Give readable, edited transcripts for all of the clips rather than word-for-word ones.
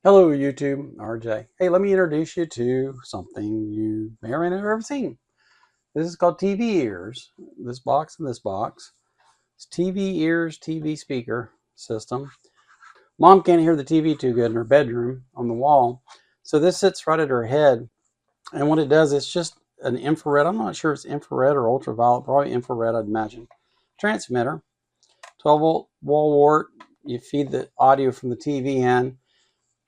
Hello YouTube, RJ. Hey, let me introduce you to something you may or may not have ever seen. This is called TV ears. This box and this box. It's TV ears, TV speaker system. Mom can't hear the TV too good in her bedroom on the wall. So this sits right at her head. And what it does, it's just an infrared. I'm not sure if it's infrared or ultraviolet, probably infrared, I'd imagine. Transmitter, 12 volt wall wart. You feed the audio from the TV in.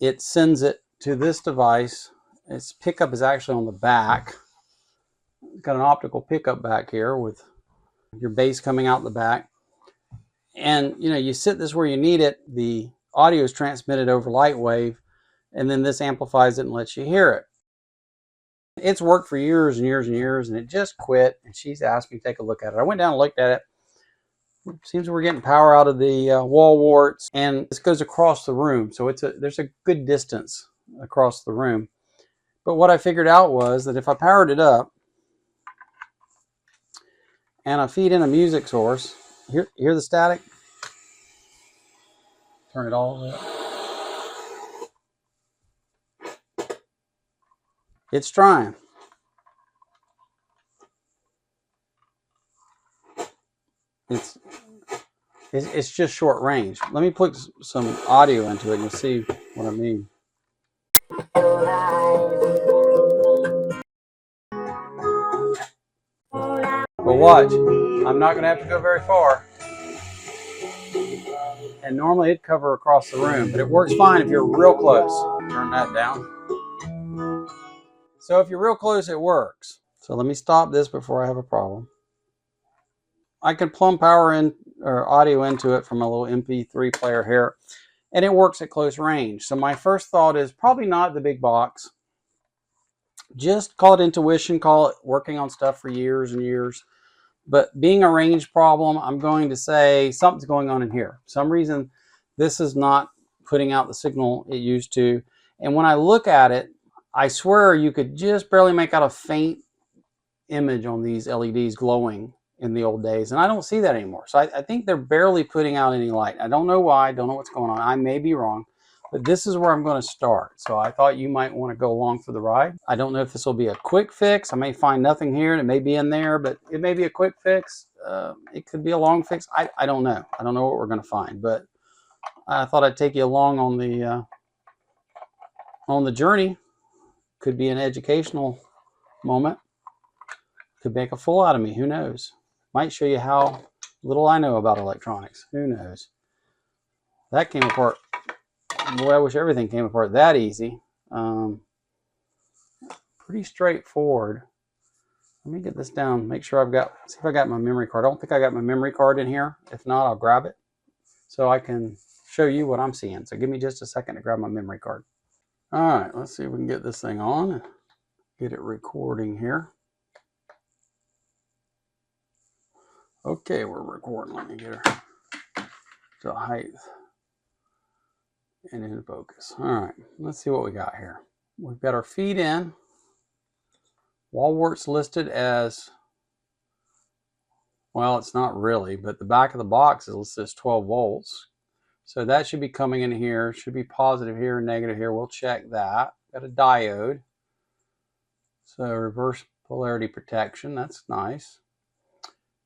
It sends it to this device. Its pickup is actually on the back. It's got an optical pickup back here with your bass coming out the back. And you sit this where you need it. The audio is transmitted over light wave, and then this amplifies it and lets you hear it. It's worked for years and years and years, and it just quit. And she's asked me to take a look at it. I went down and looked at it. Seems we're getting power out of the wall warts, and this goes across the room, so there's a good distance across the room. But what I figured out was that if I powered it up and I feed in a music source, hear the static? Turn it all the way up. It's trying. It's just short range. Let me put some audio into it and you'll see what I mean. But watch, I'm not going to have to go very far. And normally it'd cover across the room, but it works fine if you're real close. Turn that down. So if you're real close, it works. So let me stop this before I have a problem. I can plumb power in or audio into it from a little MP3 player here, and it works at close range. So my first thought is probably not the big box. Just call it intuition, call it working on stuff for years and years. But being a range problem, I'm going to say something's going on in here. For some reason, this is not putting out the signal it used to. And when I look at it, I swear you could just barely make out a faint image on these LEDs glowing in the old days. And I don't see that anymore. So I think they're barely putting out any light. I don't know why. I don't know what's going on. I may be wrong. But this is where I'm going to start. So I thought you might want to go along for the ride. I don't know if this will be a quick fix. I may find nothing here and it may be in there, but it may be a quick fix. It could be a long fix. I don't know. I don't know what we're going to find, but I thought I'd take you along on the journey. Could be an educational moment. Could make a fool out of me. Who knows? Might show you how little I know about electronics. Who knows? That came apart. Boy, I wish everything came apart that easy. Pretty straightforward. Let me get this down. Make sure see if I got my memory card. I don't think I got my memory card in here. If not, I'll grab it so I can show you what I'm seeing. So give me just a second to grab my memory card. All right, let's see if we can get this thing on. Get it recording here. Okay, we're recording. Let me get her to height and in focus. All right, let's see what we got here. We've got our feed in. Wall warts listed as, well, it's not really, but the back of the box is listed as 12 volts. So that should be coming in here. Should be positive here, negative here. We'll check that. Got a diode. So reverse polarity protection. That's nice.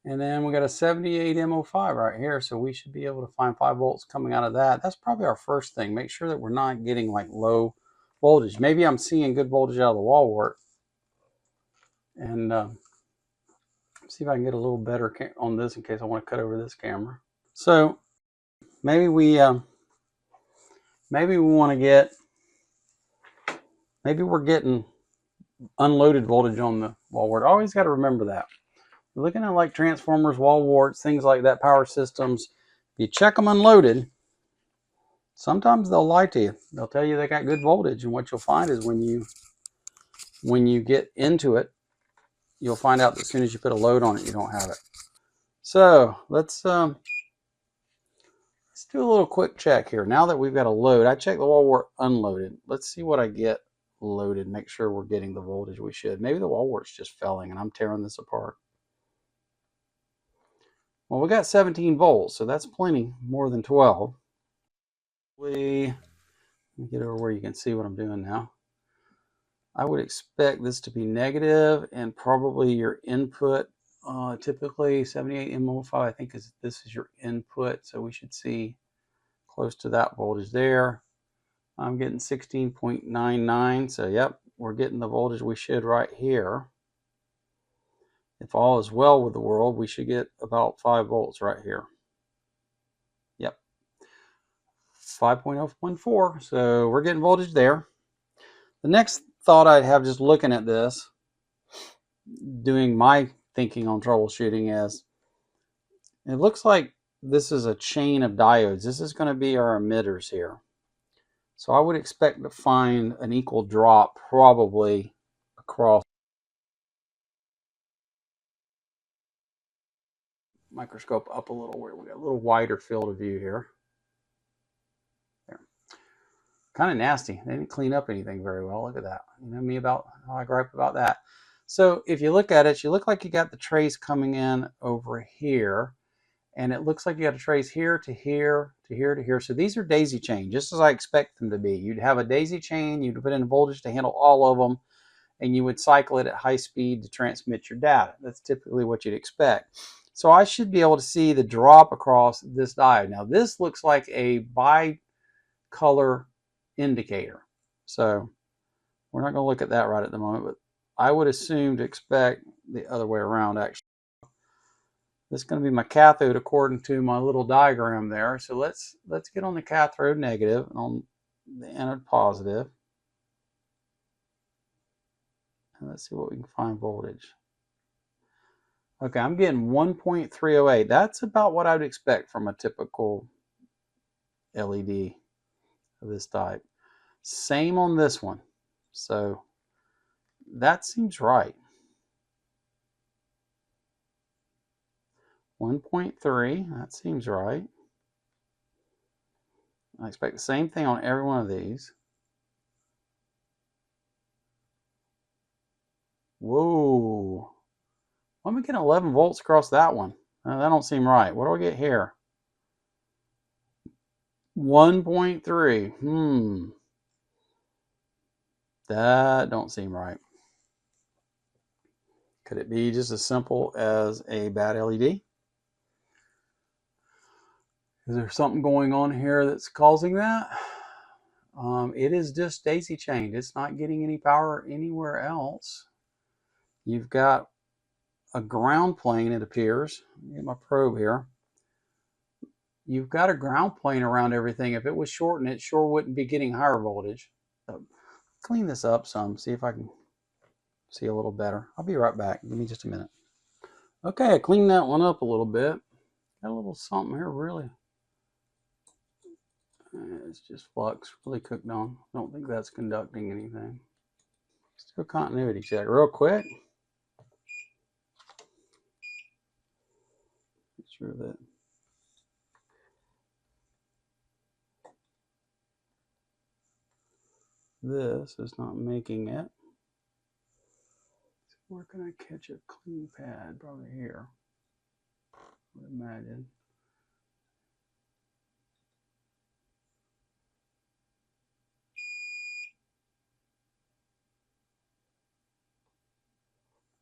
And then we got a 78 MO5 right here. So we should be able to find 5 volts coming out of that. That's probably our first thing. Make sure that we're not getting like low voltage. Maybe I'm seeing good voltage out of the wall wart. And see if I can get a little better on this in case I want to cut over this camera. So maybe we want to get, maybe we're getting unloaded voltage on the wall wart. Always got to remember that. You're looking at like transformers, wall warts, things like that, power systems. If you check them unloaded, sometimes they'll lie to you. They'll tell you they got good voltage, and what you'll find is when you get into it, you'll find out that as soon as you put a load on it, you don't have it. So let's do a little quick check here. Now that we've got a load, I checked the wall wart unloaded. Let's see what I get loaded. Make sure we're getting the voltage we should. Maybe the wall wart's just failing and I'm tearing this apart. Well, we got 17 volts, so that's plenty more than 12. We Let me get over where you can see what I'm doing now. I would expect this to be negative, and probably your input, typically 78 mO5, I think this is your input, so we should see close to that voltage there. I'm getting 16.99, so yep, we're getting the voltage we should right here. If all is well with the world, we should get about 5 volts right here. Yep, 5.014, so we're getting voltage there. The next thought I'd have just looking at this, doing my thinking on troubleshooting, is it looks like this is a chain of diodes. This is going to be our emitters here. So I would expect to find an equal drop probably across. Microscope up a little, where we got a little wider field of view here. There. Kind of nasty. They didn't clean up anything very well. Look at that. You know me about how I gripe about that. So if you look at it, you look like you got the trace coming in over here. And it looks like you got a trace here to here to here to here. So these are daisy chain, just as I expect them to be. You'd have a daisy chain, you'd put in voltage to handle all of them, and you would cycle it at high speed to transmit your data. That's typically what you'd expect. So I should be able to see the drop across this diode. Now this looks like a bicolor indicator. So we're not going to look at that right at the moment, but I would assume to expect the other way around actually. This is going to be my cathode according to my little diagram there. So let's get on the cathode negative and on the anode positive. And let's see what we can find voltage. Okay, I'm getting 1.308. That's about what I would expect from a typical LED of this type. Same on this one. So that seems right. 1.3, that seems right. I expect the same thing on every one of these. Whoa. Why am I getting 11 volts across that one? That don't seem right. What do I get here? 1.3. That don't seem right. Could it be just as simple as a bad LED? Is there something going on here that's causing that? It is just daisy chained. It's not getting any power anywhere else. You've got a ground plane, it appears. Let me get my probe here. You've got a ground plane around everything. If it was shortened, it sure wouldn't be getting higher voltage. So clean this up some, see if I can see a little better. I'll be right back. Give me just a minute. Okay, I cleaned that one up a little bit. Got a little something here, really. It's just flux, really cooked on. Don't think that's conducting anything. Let's do a continuity check real quick. Make sure that this is not making it. Where can I catch a clean pad? Probably here, I would imagine.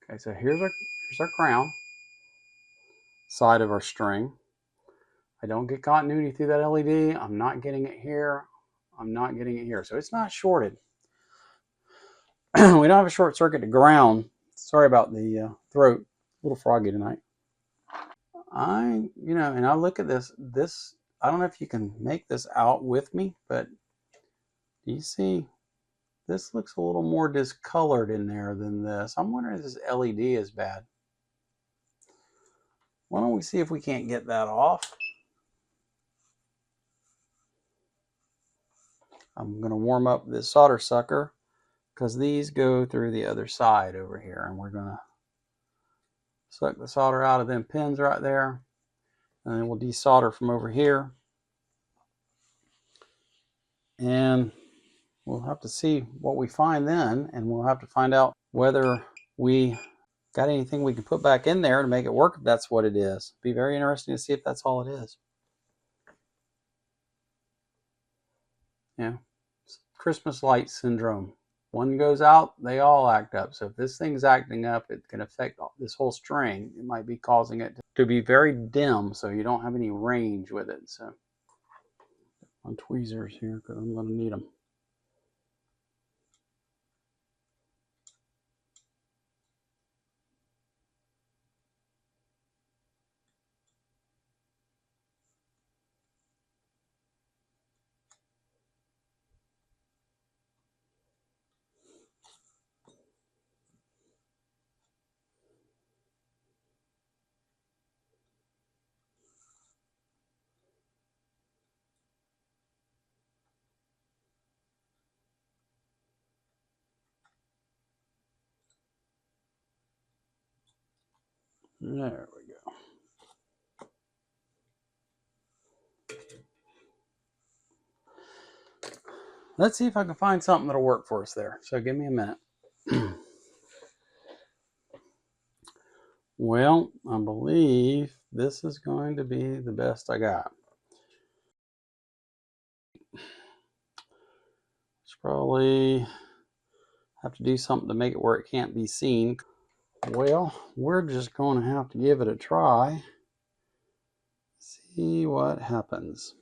Okay, so here's our crown side of our string. I don't get continuity through that LED. I'm not getting it here. I'm not getting it here. So it's not shorted. We don't have a short circuit to ground. Sorry about the throat. A little froggy tonight. And I look at this, I don't know if you can make this out with me, but do you see, this looks a little more discolored in there than this. I'm wondering if this LED is bad. Why don't we see if we can't get that off? I'm going to warm up this solder sucker because these go through the other side over here, and we're going to suck the solder out of them pins right there, and then we'll desolder from over here, and we'll have to see what we find then, and we'll have to find out whether we got anything we can put back in there to make it work if that's what it is. Be very interesting to see if that's all it is. Yeah. Christmas light syndrome. One goes out, they all act up. So if this thing's acting up, it can affect this whole string. It might be causing it to be very dim, so you don't have any range with it. So on tweezers here, because I'm going to need them. There we go. Let's see if I can find something that'll work for us there. So give me a minute. Well, I believe this is going to be the best I got. It's probably have to do something to make it where it can't be seen. Well, we're just going to have to give it a try. See what happens.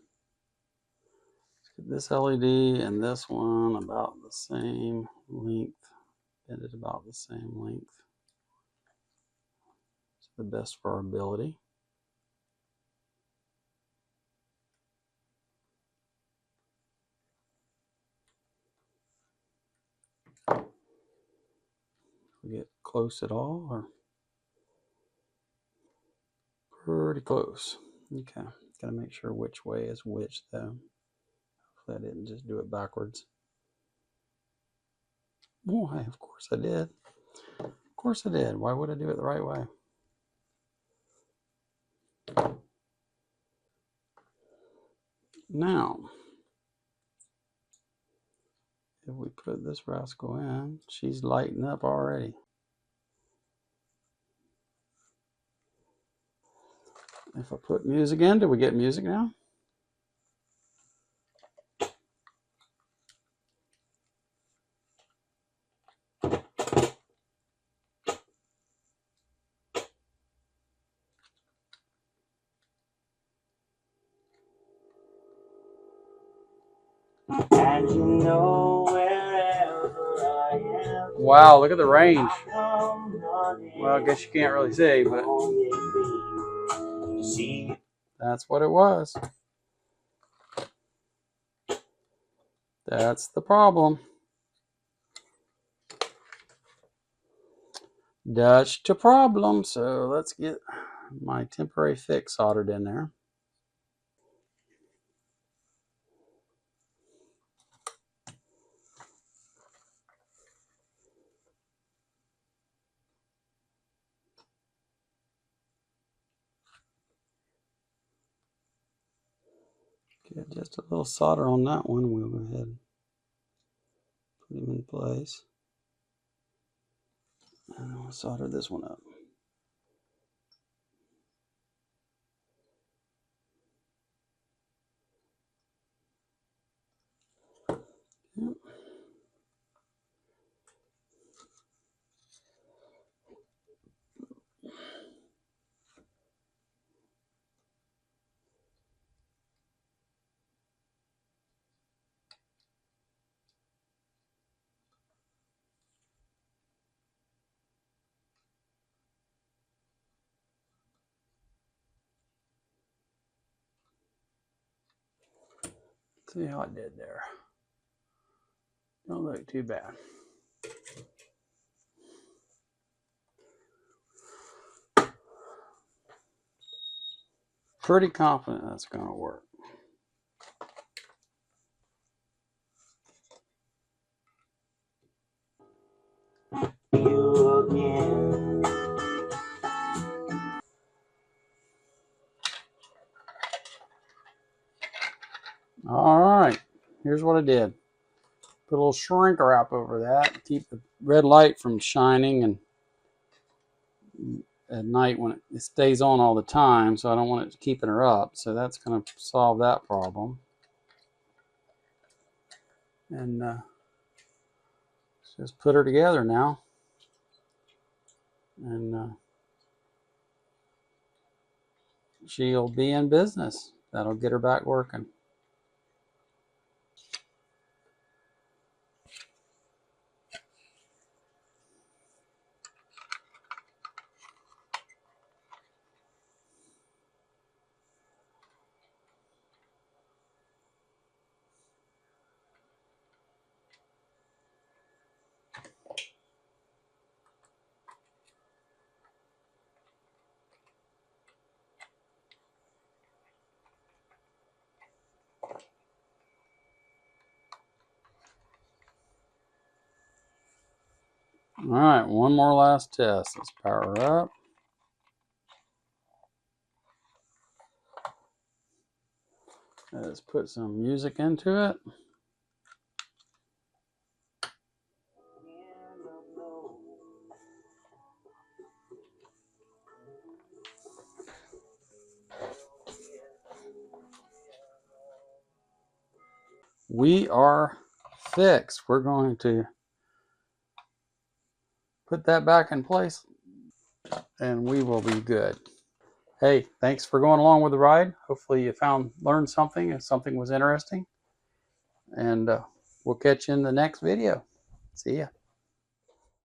This LED and this one about the same length. Bend it about the same length. It's the best for our ability. We get close at all, or pretty close. Okay, gotta make sure which way is which though. Hopefully I didn't just do it backwards. Why? Of course I did. Of course I did. Why would I do it the right way? Now, if we put this rascal in, she's lighting up already. If I put music in, do we get music now? And you know wherever I am. Wow, look at the range. Well, I guess you can't really see, but that's what it was. That's the problem. That's the problem. So let's get my temporary fix soldered in there. Get just a little solder on that one. We'll go ahead and put him in place. And I'll solder this one up. Yep. See how I did there. Don't look too bad. Pretty confident that's going to work. You again. All right, here's what I did. Put a little shrink wrap over that, keep the red light from shining, and at night when it stays on all the time, so I don't want it keeping her up. So that's going to solve that problem. And just put her together now. And she'll be in business. That'll get her back working. All right, one more last test. Let's power her up. Let's put some music into it. We are fixed. We're going to put that back in place and we will be good. Hey, thanks for going along with the ride. Hopefully you learned something and something was interesting. And we'll catch you in the next video. See ya.